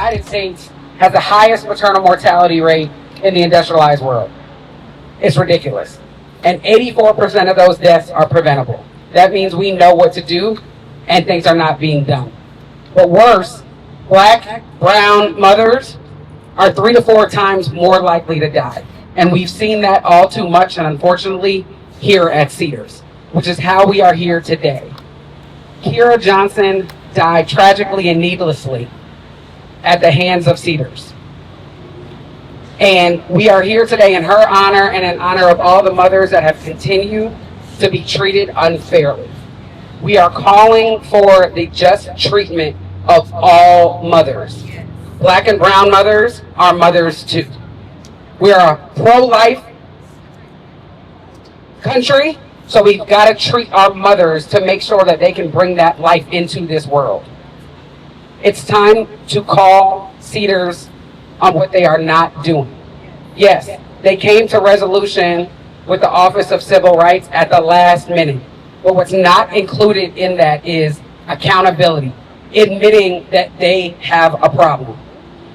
United States has the highest maternal mortality rate in the industrialized world. It's ridiculous. And 84% of those deaths are preventable. That means we know what to do and things are not being done. But worse, Black, brown mothers are 3 to 4 times more likely to die. And we've seen that all too much, and unfortunately, here at Cedars, which is how we are here today. Kira Johnson died tragically and needlessly at the hands of Cedars. And we are here today in her honor and in honor of all the mothers that have continued to be treated unfairly. We are calling for the just treatment of all mothers. Black and brown mothers are mothers too. We are a pro-life country, so we've got to treat our mothers to make sure that they can bring that life into this world. It's time to call Cedars on what they are not doing. Yes, they came to resolution with the Office of Civil Rights at the last minute. But what's not included in that is accountability, admitting that they have a problem.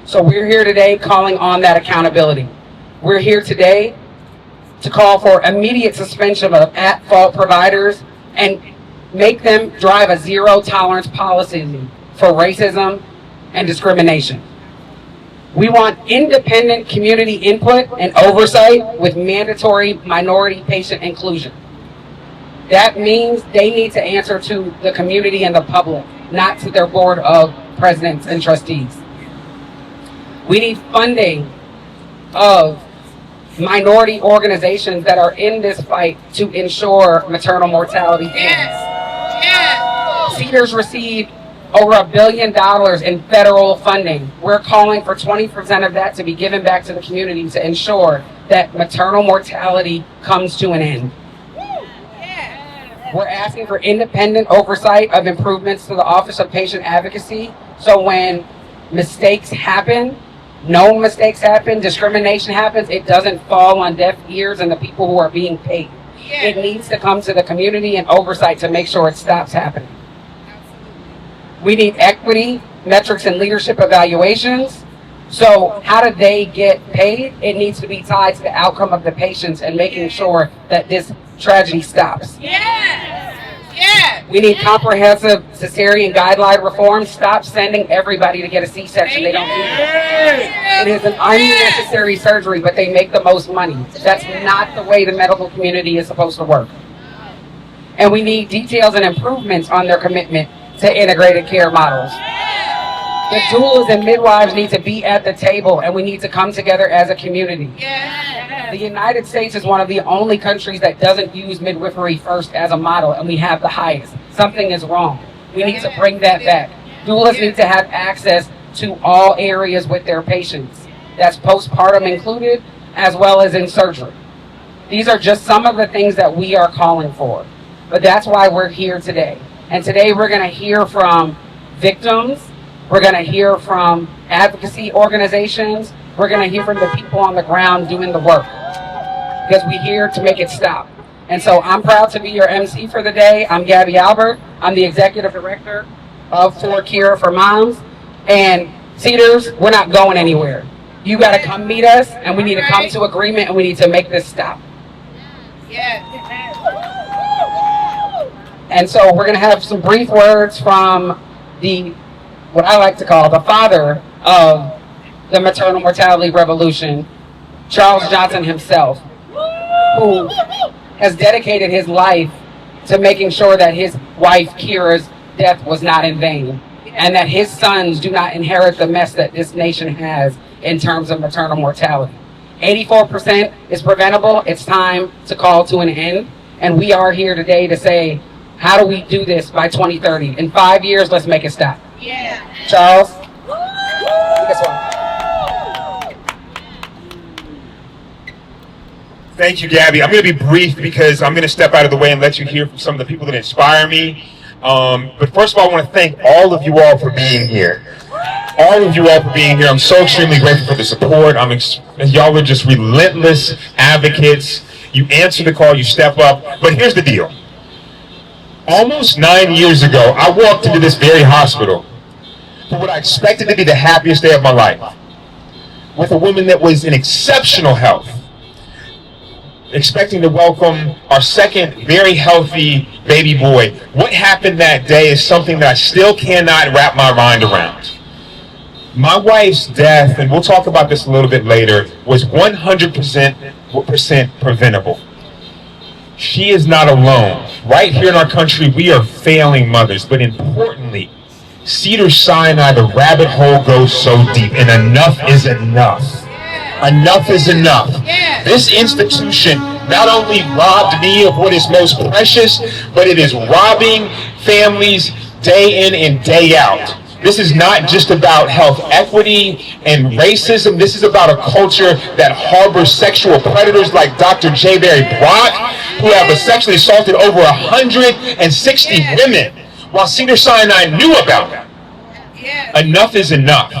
So we're here today calling on that accountability. We're here today to call for immediate suspension of at-fault providers and make them drive a zero-tolerance policy for racism and discrimination. We want independent community input and oversight with mandatory minority patient inclusion. That means they need to answer to the community and the public, not to their board of presidents and trustees. We need funding of minority organizations that are in this fight to ensure maternal mortality ends. Yes. Cedars received over $1 billion in federal funding. We're calling for 20% of that to be given back to the community to ensure that maternal mortality comes to an end. We're asking for independent oversight of improvements to the Office of Patient Advocacy, so when mistakes happen, known mistakes happen, discrimination happens, it doesn't fall on deaf ears and the people who are being paid. Yeah. It needs to come to the community and oversight to make sure it stops happening. We need equity, metrics, and leadership evaluations. So how do they get paid? It needs to be tied to the outcome of the patients and making sure that this tragedy stops. Yes. Yes. We need comprehensive cesarean guideline reform. Stop sending everybody to get a C-section. They don't need it. It is an unnecessary surgery, but they make the most money. That's not the way the medical community is supposed to work. And we need details and improvements on their commitment to integrated care models. The doulas and midwives need to be at the table, and we need to come together as a community. The United States is one of the only countries that doesn't use midwifery first as a model, and we have the highest. Something is wrong. We need to bring that back. Doulas need to have access to all areas with their patients. That's postpartum included, as well as in surgery. These are just some of the things that we are calling for. But that's why we're here today. And today we're going to hear from victims. We're going to hear from advocacy organizations. We're going to hear from the people on the ground doing the work, because we're here to make it stop. And so I'm proud to be your MC for the day. I'm Gabby Albert. I'm the executive director of 4Kira4Moms. And Cedars, we're not going anywhere. You got to come meet us, and we need to come to agreement, and we need to make this stop. And so we're going to have some brief words from what I like to call the father of the maternal mortality revolution, Charles Johnson himself, who has dedicated his life to making sure that his wife Kira's death was not in vain, and that his sons do not inherit the mess that this nation has in terms of maternal mortality. 84% is preventable. It's time to call to an end, and we are here today to say, how do we do this by 2030? In 5 years, let's make it stop. Yeah. Charles? This one. Thank you, Gabby. I'm going to be brief because I'm going to step out of the way and let you hear from some of the people that inspire me. But first of all, I want to thank all of you all for being here. All of you all for being here. I'm so extremely grateful for the support. Y'all are just relentless advocates. You answer the call, you step up. But here's the deal. Almost 9 years ago, I walked into this very hospital. for what I expected to be the happiest day of my life, with a woman that was in exceptional health, expecting to welcome our second very healthy baby boy. What happened that day is something that I still cannot wrap my mind around. My wife's death, and we'll talk about this a little bit later, was 100% preventable. She is not alone. Right here in our country, we are failing mothers, but importantly, Cedar Sinai, the rabbit hole goes so deep, and enough is enough. Enough is enough. This institution not only robbed me of what is most precious, but it is robbing families day in and day out. This is not just about health equity and racism. This is about a culture that harbors sexual predators like Dr. J. Barry Brock, who have sexually assaulted over 160 women, while Cedar Sinai knew about it. Enough is enough.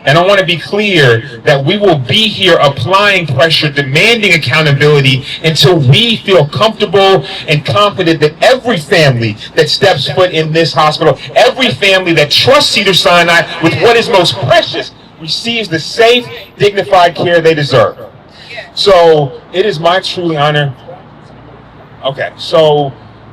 And I want to be clear that we will be here applying pressure, demanding accountability until we feel comfortable and confident that every family that steps foot in this hospital, every family that trusts Cedar Sinai with what is most precious, receives the safe, dignified care they deserve. So it is my truly honor. Okay, so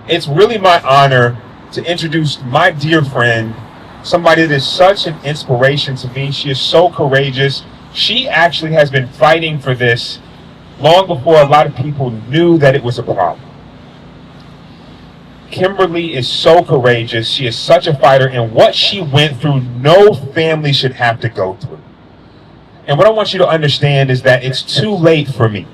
it's really my honor to introduce my dear friend, somebody that is such an inspiration to me. She is so courageous. She actually has been fighting for this long before a lot of people knew that it was a problem. Kimberly is so courageous. She is such a fighter, and what she went through, no family should have to go through. And what I want you to understand is that it's too late for me.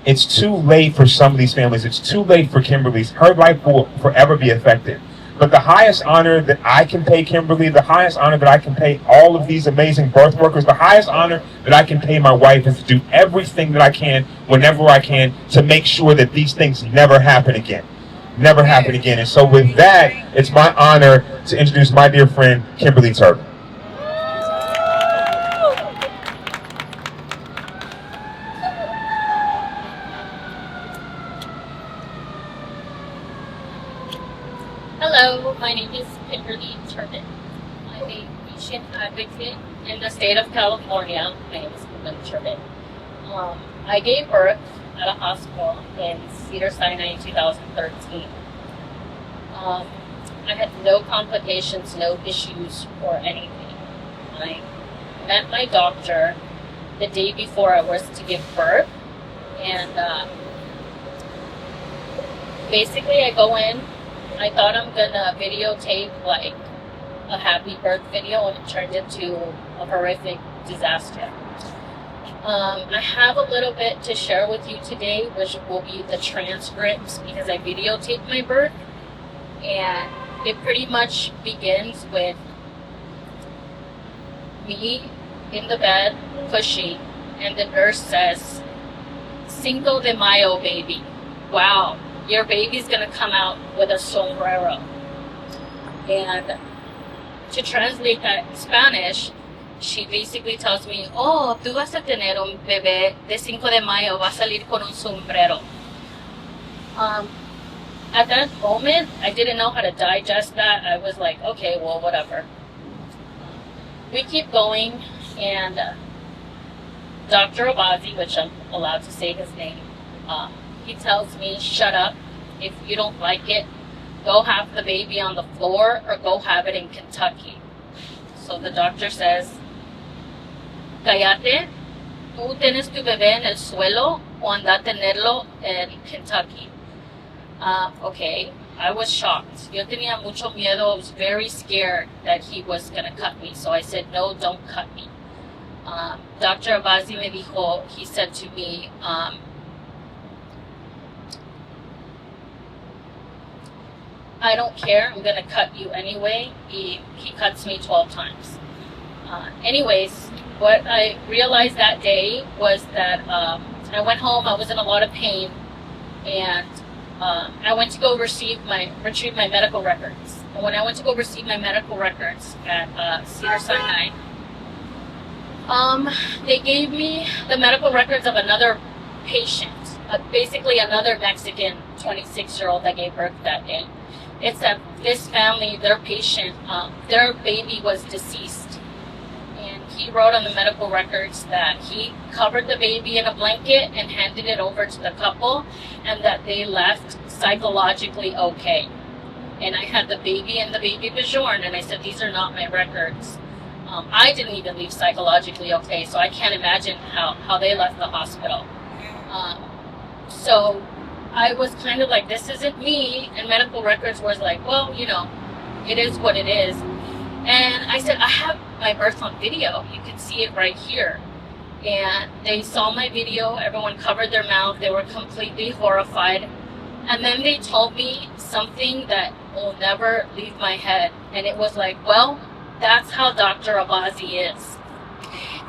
It's too late for some of these families. It's too late for Kimberly's. Her life will forever be affected. But the highest honor that I can pay Kimberly, the highest honor that I can pay all of these amazing birth workers, the highest honor that I can pay my wife is to do everything that I can, whenever I can, to make sure that these things never happen again. Never happen again. And so with that, it's my honor to introduce my dear friend, Kimberly Turpin. Hello, my name is Kimberly Turpin. I'm a patient advocate in the state of California. My name is Kimberly Turpin. I gave birth at a hospital in Cedar Sinai in 2013. I had no complications, no issues, or anything. I met my doctor the day before I was to give birth, and basically I go in. I thought I'm gonna videotape like a happy birth video, and it turned into a horrific disaster. I have a little bit to share with you today, which will be the transcripts, because I videotaped my birth, and it pretty much begins with me in the bed pushing, and the nurse says, "Cinco de Mayo, baby. Wow. Your baby's gonna come out with a sombrero." And to translate that in Spanish, she basically tells me, "Oh, tú vas a tener un bebé de 5 de mayo, va a salir con un sombrero." At that moment, I didn't know how to digest that. I was like, okay, well, whatever. We keep going, and Dr. Abazi, which I'm allowed to say his name, he tells me, "Shut up. If you don't like it, go have the baby on the floor or go have it in Kentucky." So the doctor says, "Cállate. Tú tienes tu bebé en el suelo o anda a tenerlo en Kentucky." Okay, I was shocked. Yo tenía mucho miedo. I was very scared that he was going to cut me. So I said, "No, don't cut me." Dr. Abazi me dijo, he said to me, "I don't care, I'm gonna cut you anyway." He cuts me 12 times. Anyways, what I realized that day was that I went home, I was in a lot of pain, and I went to go retrieve my medical records. And when I went to go receive my medical records at Cedar Sinai, they gave me the medical records of another patient, basically another Mexican 26-year-old that gave birth that day. It's that this family, their patient, their baby was deceased. And he wrote on the medical records that he covered the baby in a blanket and handed it over to the couple, and that they left psychologically okay. And I had the baby and the baby Bajorn, and I said, these are not my records. I didn't even leave psychologically okay, so I can't imagine how they left the hospital. So I was kind of like, this isn't me, and medical records was like, well, you know, it is what it is. And I said, I have my birth on video. You can see it right here. And they saw my video. Everyone covered their mouth. They were completely horrified. And then they told me something that will never leave my head. And it was like, well, that's how Dr. Abazi is.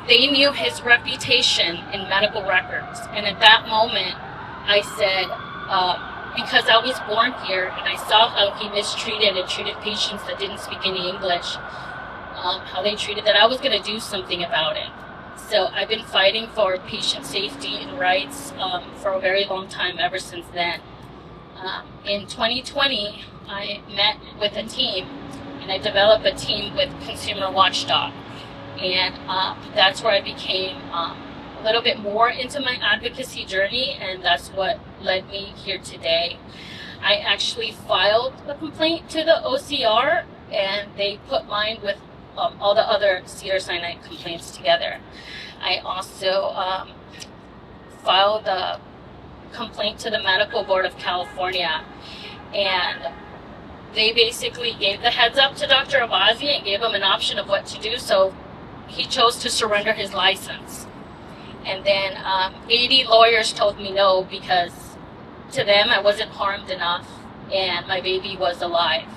They knew his reputation in medical records. And at that moment, I said, because I was born here and I saw how he mistreated and treated patients that didn't speak any English, how they treated that, I was going to do something about it. So I've been fighting for patient safety and rights for a very long time, ever since then. In 2020, I met with a team, and I developed a team with Consumer Watchdog. And that's where I became a little bit more into my advocacy journey, and that's what led me here today. I actually filed a complaint to the OCR, and they put mine with all the other Cedar Sinai complaints together. I also filed a complaint to the Medical Board of California, and they basically gave the heads up to Dr. Abazi and gave him an option of what to do, so he chose to surrender his license. And then 80 lawyers told me no, because to them I wasn't harmed enough and my baby was alive.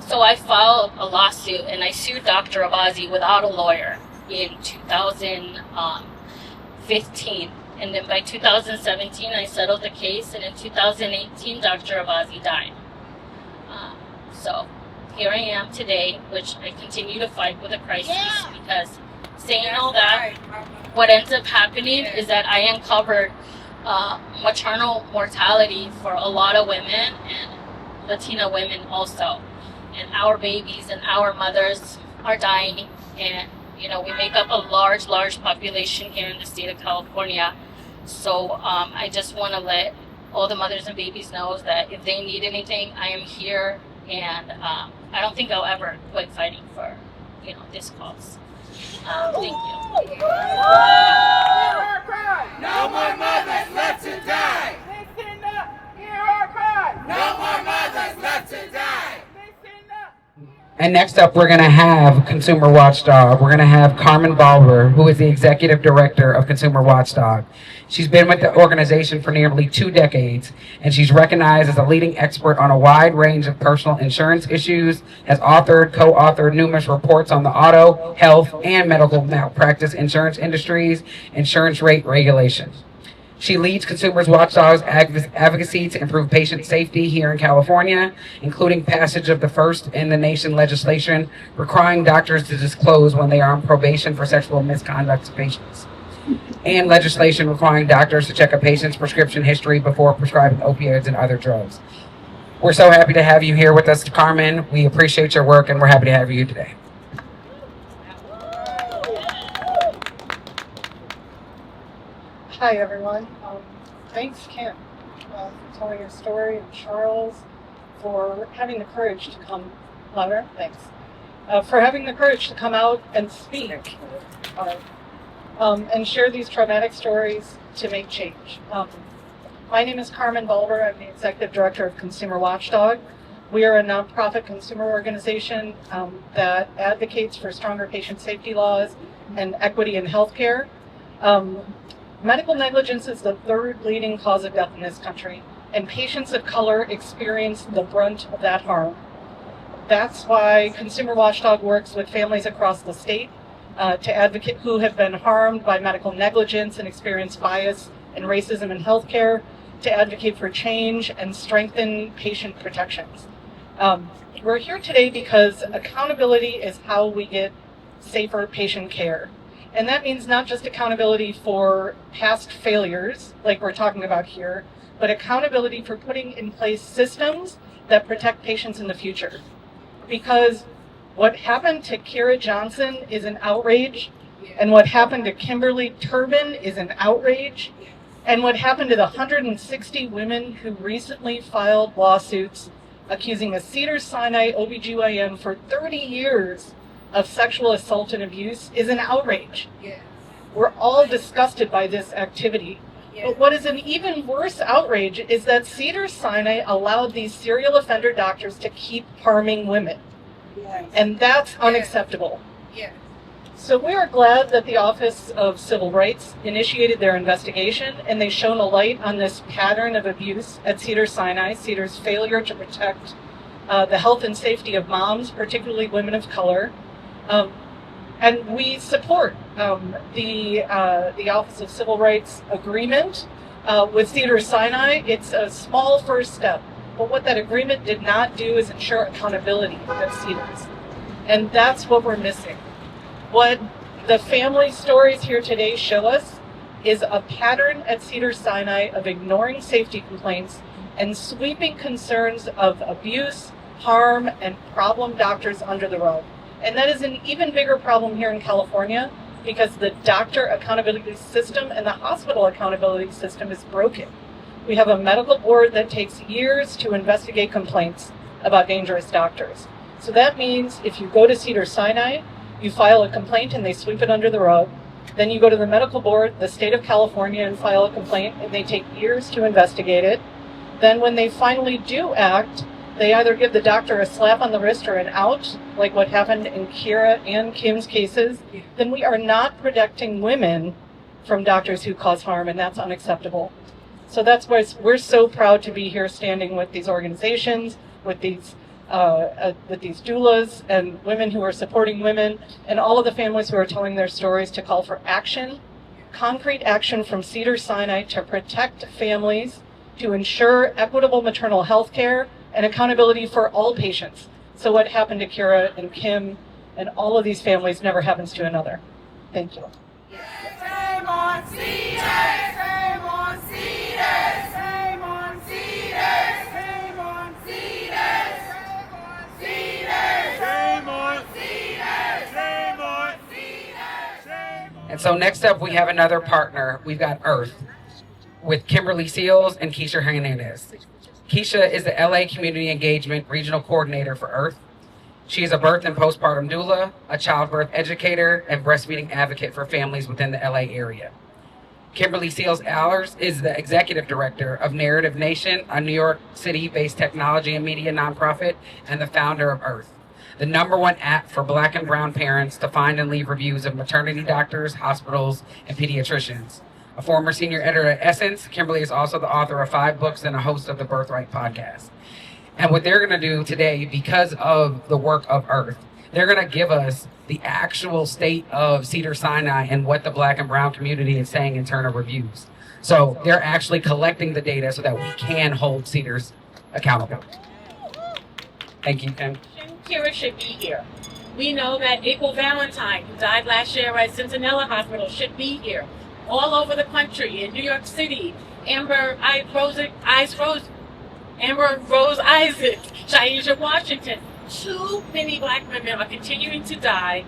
So I filed a lawsuit and I sued Dr. Abazi without a lawyer in 2015. And then by 2017 I settled the case, and in 2018 Dr. Abazi died. So here I am today, which I continue to fight with a crisis, because saying all that, what ends up happening is that I uncovered maternal mortality for a lot of women, and Latina women also. And our babies and our mothers are dying, and you know, we make up a large population here in the state of California. So I just want to let all the mothers and babies know that if they need anything, I am here, and I don't think I'll ever quit fighting for, you know, this cause. Thank you. No more mothers left to die. Listen up, hear our cry. No more mothers left to die. Listen up. And next up, we're going to have Consumer Watchdog. We're going to have Carmen Balber, who is the Executive Director of Consumer Watchdog. She's been with the organization for nearly 2 decades, and she's recognized as a leading expert on a wide range of personal insurance issues, has co-authored numerous reports on the auto, health, and medical malpractice insurance industries, insurance rate regulations. She leads Consumer Watchdog's advocacy to improve patient safety here in California, including passage of the first in the nation legislation requiring doctors to disclose when they are on probation for sexual misconduct to patients, and legislation requiring doctors to check a patient's prescription history before prescribing opioids and other drugs. We're so happy to have you here with us, Carmen. We appreciate your work, and we're happy to have you today. Hi everyone. Thanks Kim for telling your story, and Charles for having the courage to come louder. Thanks. For having the courage to come out and speak and share these traumatic stories to make change. My name is Carmen Balber. I'm the Executive Director of Consumer Watchdog. We are a nonprofit consumer organization that advocates for stronger patient safety laws and equity in healthcare. Medical negligence is the 3rd leading cause of death in this country, and patients of color experience the brunt of that harm. That's why Consumer Watchdog works with families across the state to advocate who have been harmed by medical negligence and experience bias and racism in healthcare, to advocate for change and strengthen patient protections. We're here today because accountability is how we get safer patient care. And that means not just accountability for past failures, like we're talking about here, but accountability for putting in place systems that protect patients in the future. Because what happened to Kira Johnson is an outrage, and what happened to Kimberly Turbin is an outrage, and what happened to the 160 women who recently filed lawsuits accusing a Cedar Sinai OBGYN for 30 years of sexual assault and abuse is an outrage. We're all disgusted by this activity. But what is an even worse outrage is that Cedar Sinai allowed these serial offender doctors to keep harming women. And that's unacceptable. So we are glad that the Office of Civil Rights initiated their investigation, and they shone a light on this pattern of abuse at Cedar Sinai, Cedar's failure to protect the health and safety of moms, particularly women of color. And we support the Office of Civil Rights agreement with Cedar Sinai. It's a small first step, but what that agreement did not do is ensure accountability at Cedars. And that's what we're missing. What the family stories here today show us is a pattern at Cedar Sinai of ignoring safety complaints and sweeping concerns of abuse, harm, and problem doctors under the rug. And that is an even bigger problem here in California because the doctor accountability system and the hospital accountability system is broken. We have a medical board that takes years to investigate complaints about dangerous doctors. So that means if you go to Cedar Sinai, you file a complaint and they sweep it under the rug. Then you go to the medical board, the state of California, and file a complaint, and they take years to investigate it. Then when they finally do act, they either give the doctor a slap on the wrist or an out, like what happened in Kira and Kim's cases. Then we are not protecting women from doctors who cause harm, and that's unacceptable. So that's why we're so proud to be here standing with these organizations, with these doulas and women who are supporting women, and all of the families who are telling their stories to call for action, concrete action from Cedar Sinai to protect families, to ensure equitable maternal health care, and accountability for all patients. So what happened to Kira and Kim and all of these families never happens to another. Thank you. Shame on Cedars! Shame on Cedars! Shame on Cedars! Shame on Cedars! Shame on Cedars! Shame on Cedars! And so next up, we have another partner. We've got Earth with Kimberly Seals and Keisha Hernandez. Keisha is the LA Community Engagement Regional Coordinator for Earth. She is a birth and postpartum doula, a childbirth educator, and breastfeeding advocate for families within the LA area. Kimberly Seals-Allers is the Executive Director of Narrative Nation, a New York City-based technology and media nonprofit, and the founder of Earth, the #1 app for Black and brown parents to find and leave reviews of maternity doctors, hospitals, and pediatricians. A former senior editor at Essence, Kimberly is also the author of 5 books and a host of the Birthright podcast. And what they're going to do today, because of the work of Earth, they're going to give us the actual state of Cedar Sinai and what the Black and brown community is saying in terms of reviews. So they're actually collecting the data so that we can hold Cedars accountable. Thank you, Kim. Kira should be here. We know that April Valentine, who died last year at Centinela Hospital, should be here. All over the country, in New York City, Amber Rose Isaac, Shaisha Washington. Too many Black women are continuing to die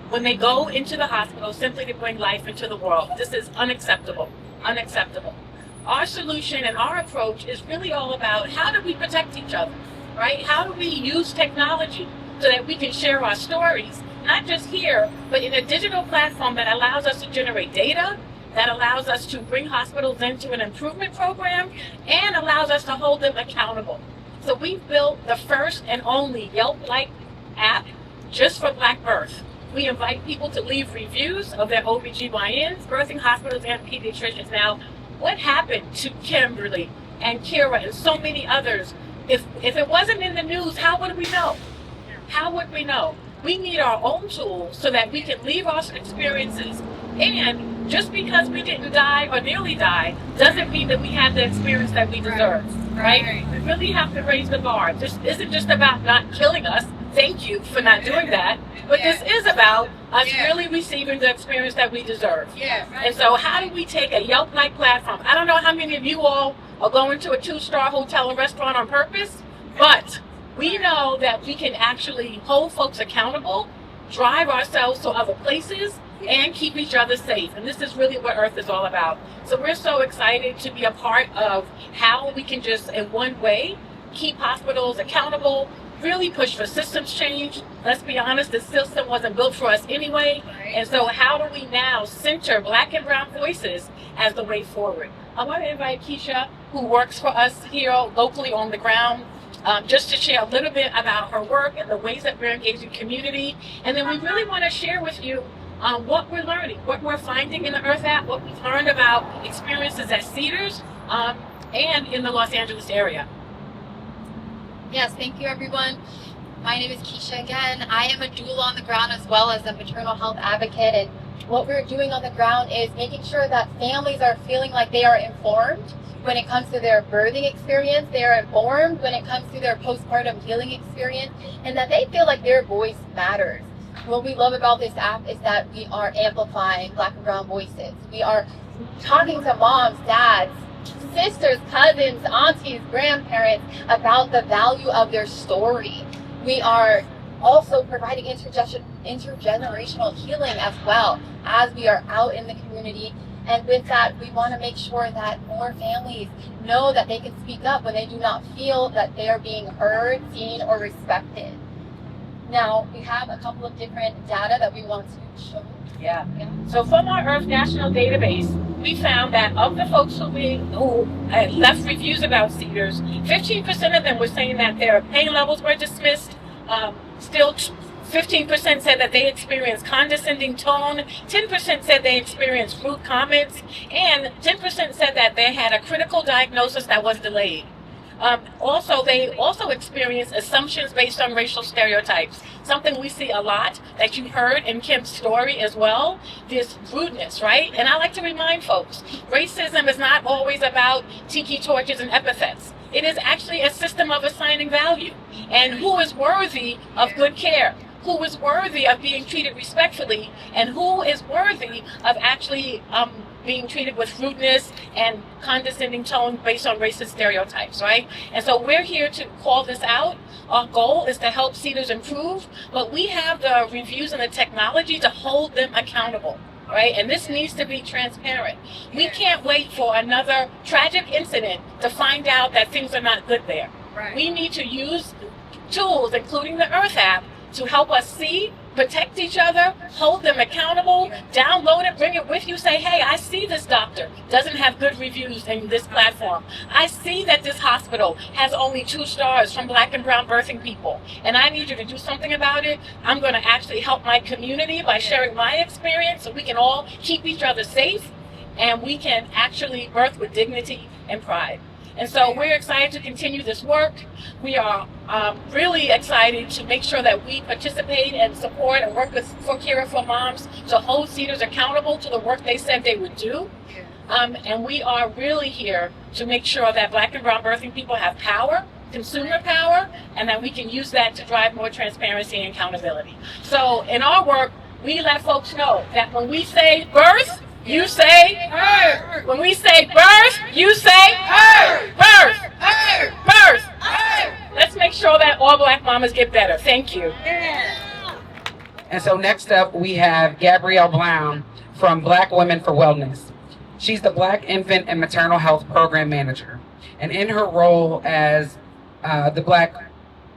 when they go into the hospital simply to bring life into the world. This is unacceptable. Unacceptable. Our solution and our approach is really all about how do we protect each other, right? How do we use technology so that we can share our stories, not just here, but in a digital platform that allows us to generate data, that allows us to bring hospitals into an improvement program, and allows us to hold them accountable. So we've built the first and only Yelp-like app just for Black birth. We invite people to leave reviews of their OBGYNs, birthing hospitals, and pediatricians. Now, what happened to Kimberly and Kira and so many others? If it wasn't in the news, how would we know? How would we know? We need our own tools so that we can leave our experiences. And just because we didn't die or nearly die doesn't mean that we have the experience that we deserve, right? We really have to raise the bar. This isn't just about not killing us. Thank you for not doing that. But this is about us really receiving the experience that we deserve. And so how do we take a Yelp-like platform? I don't know how many of you all are going to a 2-star hotel or restaurant on purpose, But we know that we can actually hold folks accountable, drive ourselves to other places, and keep each other safe. And this is really what Earth is all about. So we're so excited to be a part of how we can just, in one way, keep hospitals accountable, really push for systems change. Let's be honest, the system wasn't built for us anyway. And so how do we now center Black and brown voices as the way forward? I want to invite Keisha, who works for us here locally on the ground, just to share a little bit about her work and the ways that we're engaging community. And then we really want to share with you what we're learning, what we're finding in the Earth app, what we've learned about experiences at Cedars and in the Los Angeles area. Yes, thank you everyone. My name is Keisha again. I am a doula on the ground as well as a maternal health advocate, and what we're doing on the ground is making sure that families are feeling like they are informed when it comes to their birthing experience, they are informed when it comes to their postpartum healing experience, and that they feel like their voice matters. What we love about this app is that we are amplifying Black and brown voices. We are talking to moms, dads, sisters, cousins, aunties, grandparents about the value of their story. We are also providing intergenerational healing as well as we are out in the community. And with that, we want to make sure that more families know that they can speak up when they do not feel that they are being heard, seen, or respected. Now, we have a couple of different data that we want to show. Yeah. So from our Earth National Database, we found that of the folks who left reviews about Cedars, 15% of them were saying that their pain levels were dismissed. Still 15% said that they experienced condescending tone, 10% said they experienced rude comments, and 10% said that they had a critical diagnosis that was delayed. They also experience assumptions based on racial stereotypes, something we see a lot that you heard in Kim's story as well, this rudeness, right? And I like to remind folks, racism is not always about tiki torches and epithets. It is actually a system of assigning value and who is worthy of good care, who is worthy of being treated respectfully, and who is worthy of actually being treated with rudeness and condescending tone based on racist stereotypes, right? And so we're here to call this out. Our goal is to help Cedars improve, but we have the reviews and the technology to hold them accountable, right? And this needs to be transparent. We can't wait for another tragic incident to find out that things are not good there. We need to use tools, including the Earth app, to help us see, protect each other, hold them accountable, download it, bring it with you, say, hey, I see this doctor doesn't have good reviews in this platform. I see that this hospital has only 2 stars from Black and brown birthing people, and I need you to do something about it. I'm going to actually help my community by sharing my experience so we can all keep each other safe and we can actually birth with dignity and pride. And so we're excited to continue this work. We are really excited to make sure that we participate and support and work with 4Kira4Moms to hold Cedars accountable to the work they said they would do. And we are really here to make sure that Black and brown birthing people have power, consumer power, and that we can use that to drive more transparency and accountability. So in our work, we let folks know that when we say birth, you say her. When we say birth, you say her. Birth. Her. Birth. Her. Let's make sure that all Black mamas get better. Thank you. And so next up, we have Gabrielle Brown from Black Women for Wellness. She's the Black Infant and Maternal Health Program Manager. And in her role as the Black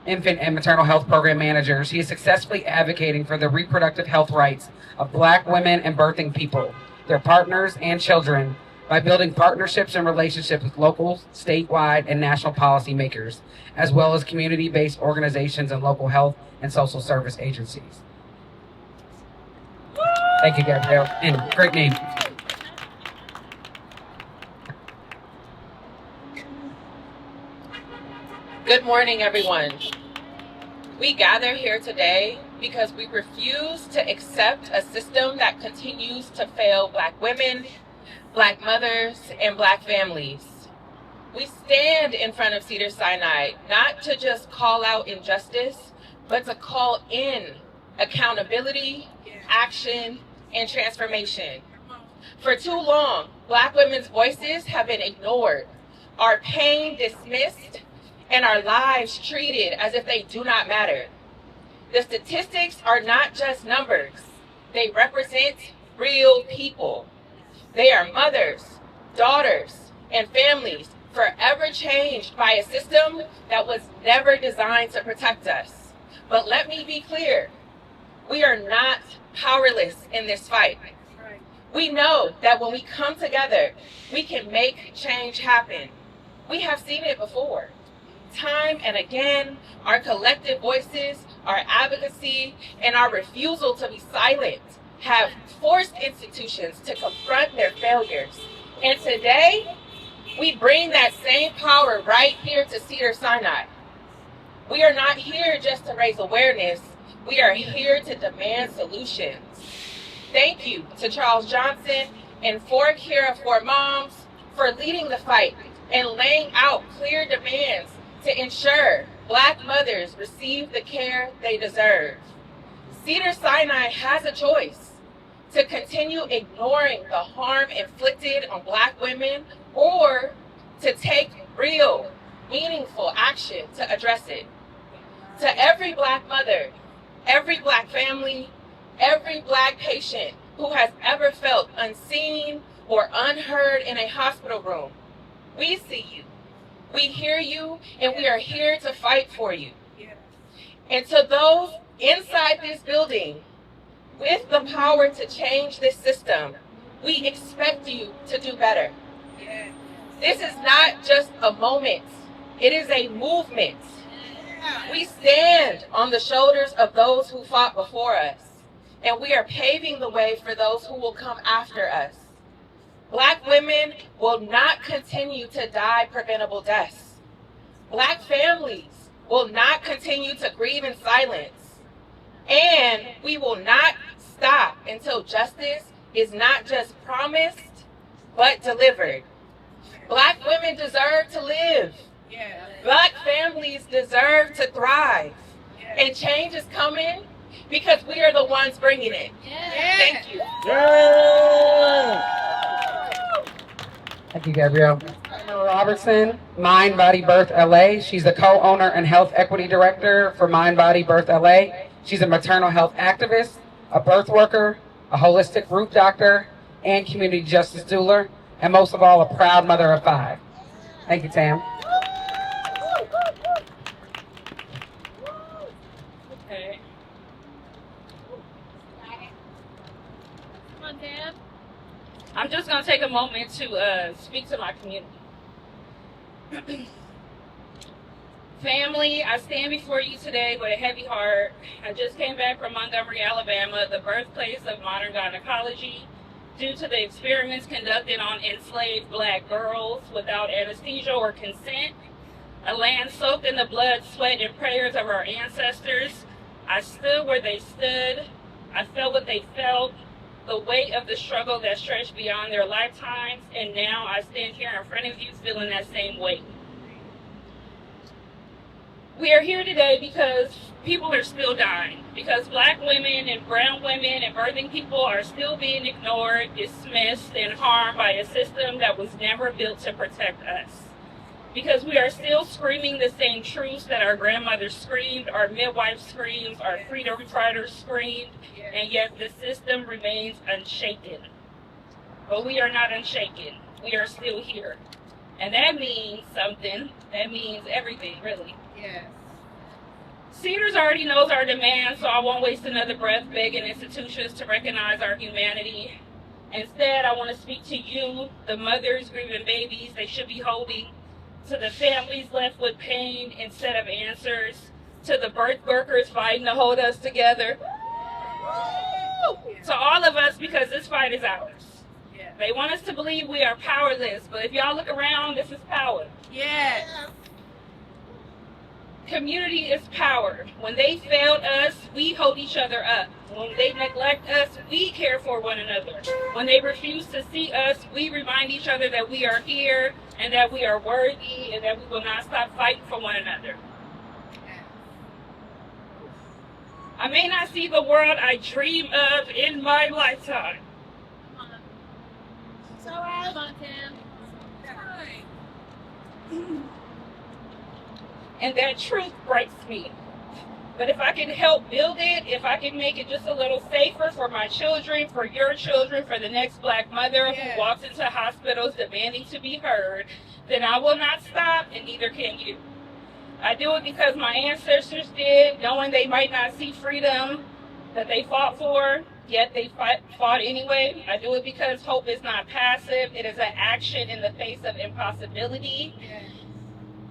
Infant and Maternal Health Program Manager, she is successfully advocating for the reproductive health rights of Black women and birthing people, their partners, and children by building partnerships and relationships with local, statewide, and national policymakers, as well as community-based organizations and local health and social service agencies. Thank you, Gabrielle, and great name. Good morning, everyone. We gather here today because we refuse to accept a system that continues to fail Black women, Black mothers, and Black families. We stand in front of Cedar Sinai not to just call out injustice, but to call in accountability, action, and transformation. For too long, Black women's voices have been ignored, our pain dismissed, and our lives treated as if they do not matter. The statistics are not just numbers. They represent real people. They are mothers, daughters, and families forever changed by a system that was never designed to protect us. But let me be clear, we are not powerless in this fight. We know that when we come together, we can make change happen. We have seen it before. Time and again, our collective voices, our advocacy, and our refusal to be silent have forced institutions to confront their failures. And today, we bring that same power right here to Cedar Sinai. We are not here just to raise awareness. We are here to demand solutions. Thank you to Charles Johnson and 4Kira4Moms for leading the fight and laying out clear demands to ensure Black mothers receive the care they deserve. Cedar Sinai has a choice: to continue ignoring the harm inflicted on Black women, or to take real, meaningful action to address it. To every Black mother, every Black family, every Black patient who has ever felt unseen or unheard in a hospital room, we see you, we hear you, and we are here to fight for you. And to those inside this building with the power to change this system, we expect you to do better. This is not just a moment, it is a movement. We stand on the shoulders of those who fought before us, and we are paving the way for those who will come after us. Black women will not continue to die preventable deaths. Black families will not continue to grieve in silence. And we will not stop until justice is not just promised, but delivered. Black women deserve to live. Black families deserve to thrive. And change is coming because we are the ones bringing it. Thank you. Thank you, Gabrielle. Emma Robertson, Mind Body Birth LA. She's the co-owner and health equity director for Mind Body Birth LA. She's a maternal health activist, a birth worker, a holistic root doctor, and community justice doula, and most of all, a proud mother of 5. Thank you, Tam. Okay. Come on, Dan. I'm just going to take a moment to speak to my community. Family, I stand before you today with a heavy heart. I just came back from Montgomery, Alabama, the birthplace of modern gynecology, due to the experiments conducted on enslaved Black girls without anesthesia or consent, a land soaked in the blood, sweat, and prayers of our ancestors. I stood where they stood. I felt what they felt, the weight of the struggle that stretched beyond their lifetimes, and now I stand here in front of you feeling that same weight. We are here today because people are still dying, because Black women and brown women and birthing people are still being ignored, dismissed, and harmed by a system that was never built to protect us. Because we are still screaming the same truths that our grandmothers screamed, our midwives screamed, our freedom fighters screamed, and yet the system remains unshaken. But we are not unshaken. We are still here. And that means something. That means everything, really. Cedars already knows our demands, so I won't waste another breath begging institutions to recognize our humanity. Instead, I want to speak to you, the mothers grieving babies they should be holding, to the families left with pain instead of answers, to the birth workers fighting to hold us together, to all of us, because this fight is ours. They want us to believe we are powerless, but if y'all look around, this is power. Community is power. When they failed us, we hold each other up. When they neglect us, we care for one another. When they refuse to see us, we remind each other that we are here and that we are worthy and that we will not stop fighting for one another. I may not see the world I dream of in my lifetime. Come on, Tim. And that truth breaks me. But if I can help build it, if I can make it just a little safer for my children, for your children, for the next Black mother who walks into hospitals demanding to be heard, then I will not stop, and neither can you. I do it because my ancestors did, knowing they might not see freedom that they fought for, yet they fought anyway. I do it because hope is not passive. It is an action in the face of impossibility.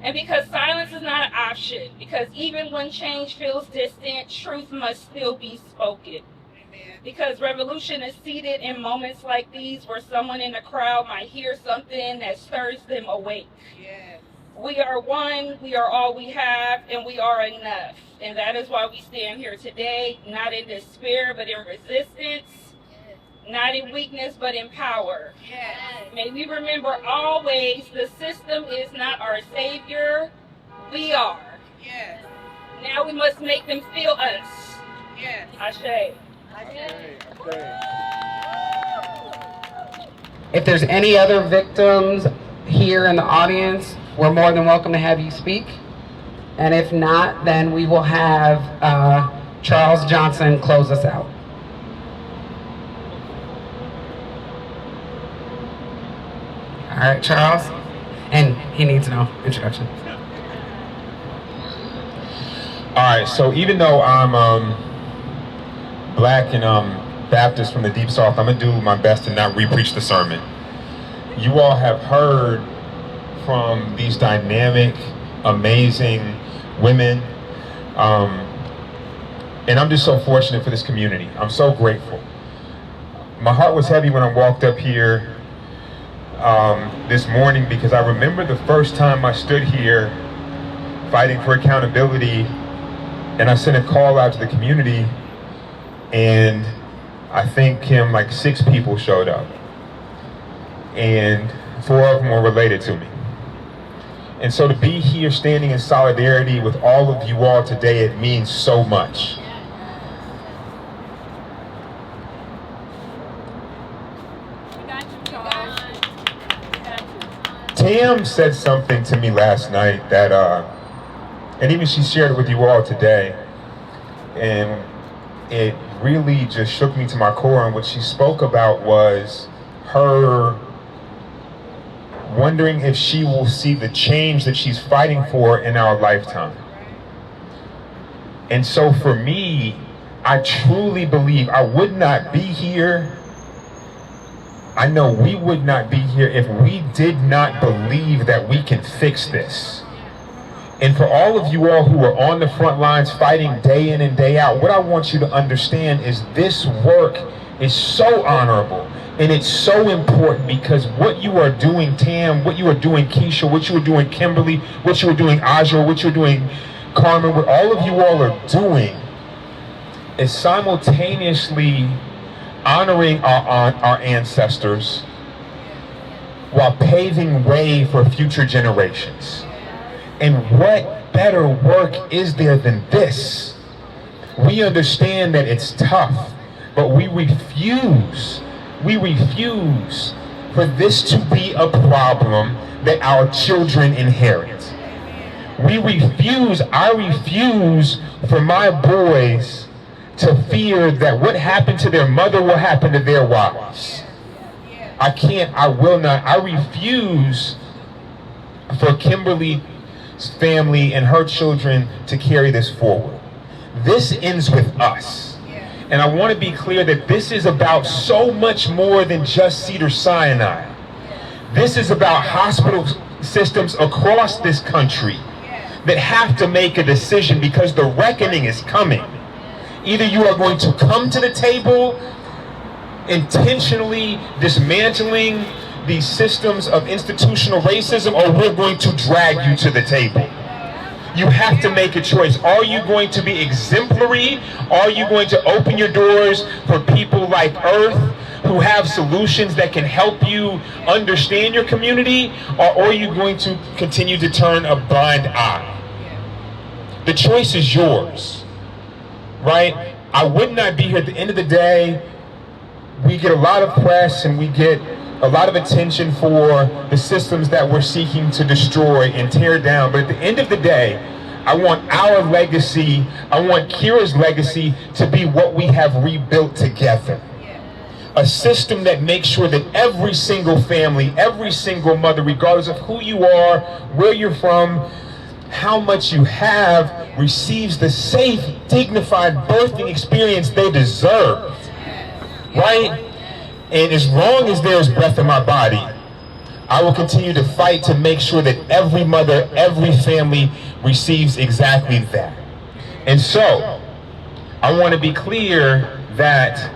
And because silence is not an option, because even when change feels distant, truth must still be spoken. Because revolution is seated in moments like these where someone in the crowd might hear something that stirs them awake. We are one, we are all we have, and we are enough. And that is why we stand here today, not in despair, but in resistance. Not in weakness, but in power. May we remember always the system is not our savior. We are. Now we must make them feel us. Ashe. If there's any other victims here in the audience, we're more than welcome to have you speak. And if not, then we will have Charles Johnson close us out. All right, Charles. And he needs no introduction. All right, so even though I'm Black and Baptist from the Deep South, I'm gonna do my best to not re-preach the sermon. You all have heard from these dynamic, amazing women, and I'm just so fortunate for this community. I'm so grateful. My heart was heavy when I walked up here this morning because I remember the first time I stood here fighting for accountability, and I sent a call out to the community, and I think like 6 people showed up, and 4 of them were related to me. And so to be here standing in solidarity with all of you all today, it means so much. Tam said something to me last night that, and even she shared it with you all today, and it really just shook me to my core. And what she spoke about was her wondering if she will see the change that she's fighting for in our lifetime. And so for me, I truly believe I would not be here. I know we would not be here if we did not believe that we can fix this. And for all of you all who are on the front lines fighting day in and day out, what I want you to understand is this work is so honorable and it's so important, because what you are doing, Tam, what you are doing, Keisha, what you are doing, Kimberly, what you are doing, Aja, what you're doing, Carmen, what all of you all are doing is simultaneously honoring our ancestors while paving way for future generations. And what better work is there than this? We understand that it's tough, but we refuse for this to be a problem that our children inherit. I refuse for my boys to fear that what happened to their mother will happen to their wives. I refuse for Kimberly's family and her children to carry this forward. This ends with us. And I want to be clear that this is about so much more than just Cedar Sinai. This is about hospital systems across this country that have to make a decision, because the reckoning is coming. Either you are going to come to the table intentionally dismantling these systems of institutional racism, or we're going to drag you to the table. You have to make a choice. Are you going to be exemplary? Are you going to open your doors for people like Earth who have solutions that can help you understand your community? Or are you going to continue to turn a blind eye? The choice is yours, right? I would not be here. At the end of the day, we get a lot of press and we get a lot of attention for the systems that we're seeking to destroy and tear down. But at the end of the day, I want our legacy, I want Kira's legacy to be what we have rebuilt together. A system that makes sure that every single family, every single mother, regardless of who you are, where you're from, how much you have, receives the safe, dignified birthing experience they deserve. Right? And as long as there's breath in my body, I will continue to fight to make sure that every mother, every family receives exactly that. And so, I want to be clear that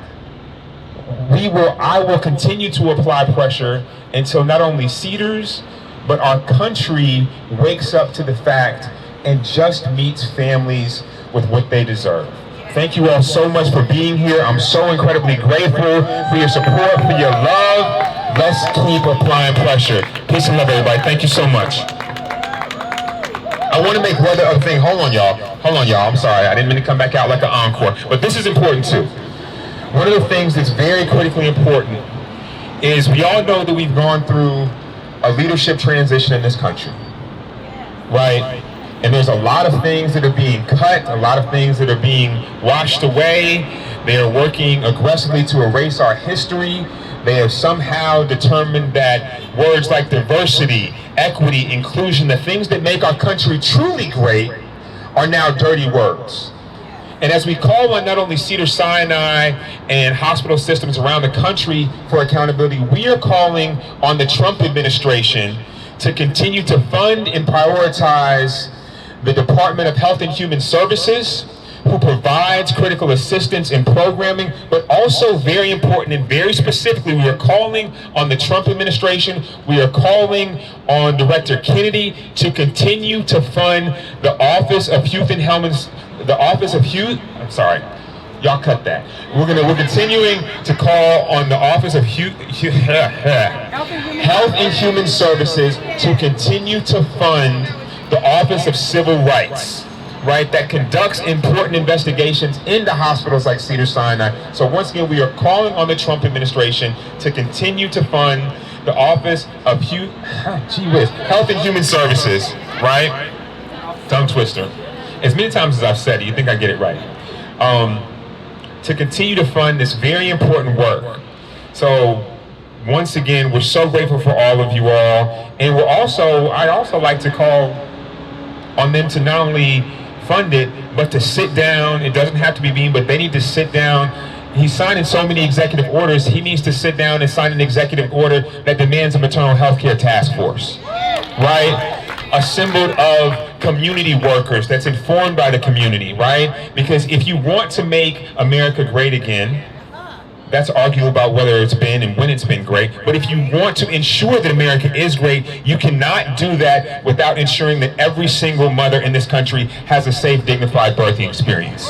I will continue to apply pressure until not only Cedars, but our country wakes up to the fact and just meets families with what they deserve. Thank you all so much for being here. I'm so incredibly grateful for your support, for your love. Let's keep applying pressure. Peace and love, everybody. Thank you so much. I want to make one other thing. Hold on, y'all. I'm sorry. I didn't mean to come back out like an encore. But this is important, too. One of the things that's very critically important is we all know that we've gone through a leadership transition in this country, right? And there's a lot of things that are being cut, a lot of things that are being washed away. They are working aggressively to erase our history. They have somehow determined that words like diversity, equity, inclusion, the things that make our country truly great, are now dirty words. And as we call on not only Cedar Sinai and hospital systems around the country for accountability, we are calling on the Trump administration to continue to fund and prioritize the Department of Health and Human Services, who provides critical assistance in programming, but also very important and very specifically, we are calling on the Trump administration, we are calling on Director Kennedy to continue to fund the Office of Youth and Helmets, y'all cut that. We're continuing to call on the Office of Health and Human Services to continue to fund the Office of Civil Rights, right, that conducts important investigations into hospitals like Cedar Sinai. So once again, we are calling on the Trump administration to continue to fund the Office of Health and Human Services, right? Tongue twister. As many times as I've said it, you think I get it right. To continue to fund this very important work. So once again, we're so grateful for all of you all. And I'd also like to call on them to not only fund it, but to sit down. It doesn't have to be me, but they need to sit down. He's signing so many executive orders. He needs to sit down and sign an executive order that demands a maternal health care task force, right? Assembled of community workers that's informed by the community, right? Because if you want to make America great again, that's arguable about whether it's been and when it's been great. But if you want to ensure that America is great, you cannot do that without ensuring that every single mother in this country has a safe, dignified birthing experience.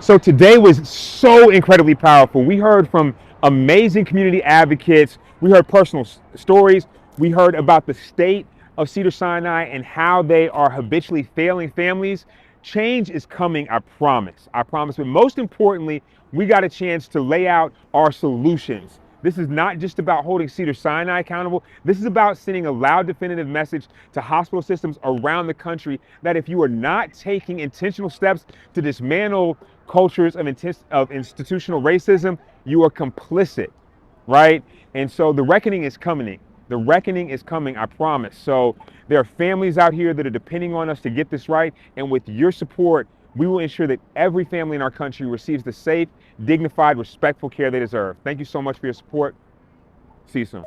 So today was so incredibly powerful. We heard from amazing community advocates. We heard personal stories. We heard about the state of Cedar Sinai and how they are habitually failing families. Change is coming, I promise. I promise. But most importantly, we got a chance to lay out our solutions. This is not just about holding Cedar Sinai accountable. This is about sending a loud, definitive message to hospital systems around the country that if you are not taking intentional steps to dismantle cultures of institutional racism, you are complicit, right? And so the reckoning is coming. The reckoning is coming, I promise. So there are families out here that are depending on us to get this right. And with your support, we will ensure that every family in our country receives the safe, dignified, respectful care they deserve. Thank you so much for your support. See you soon.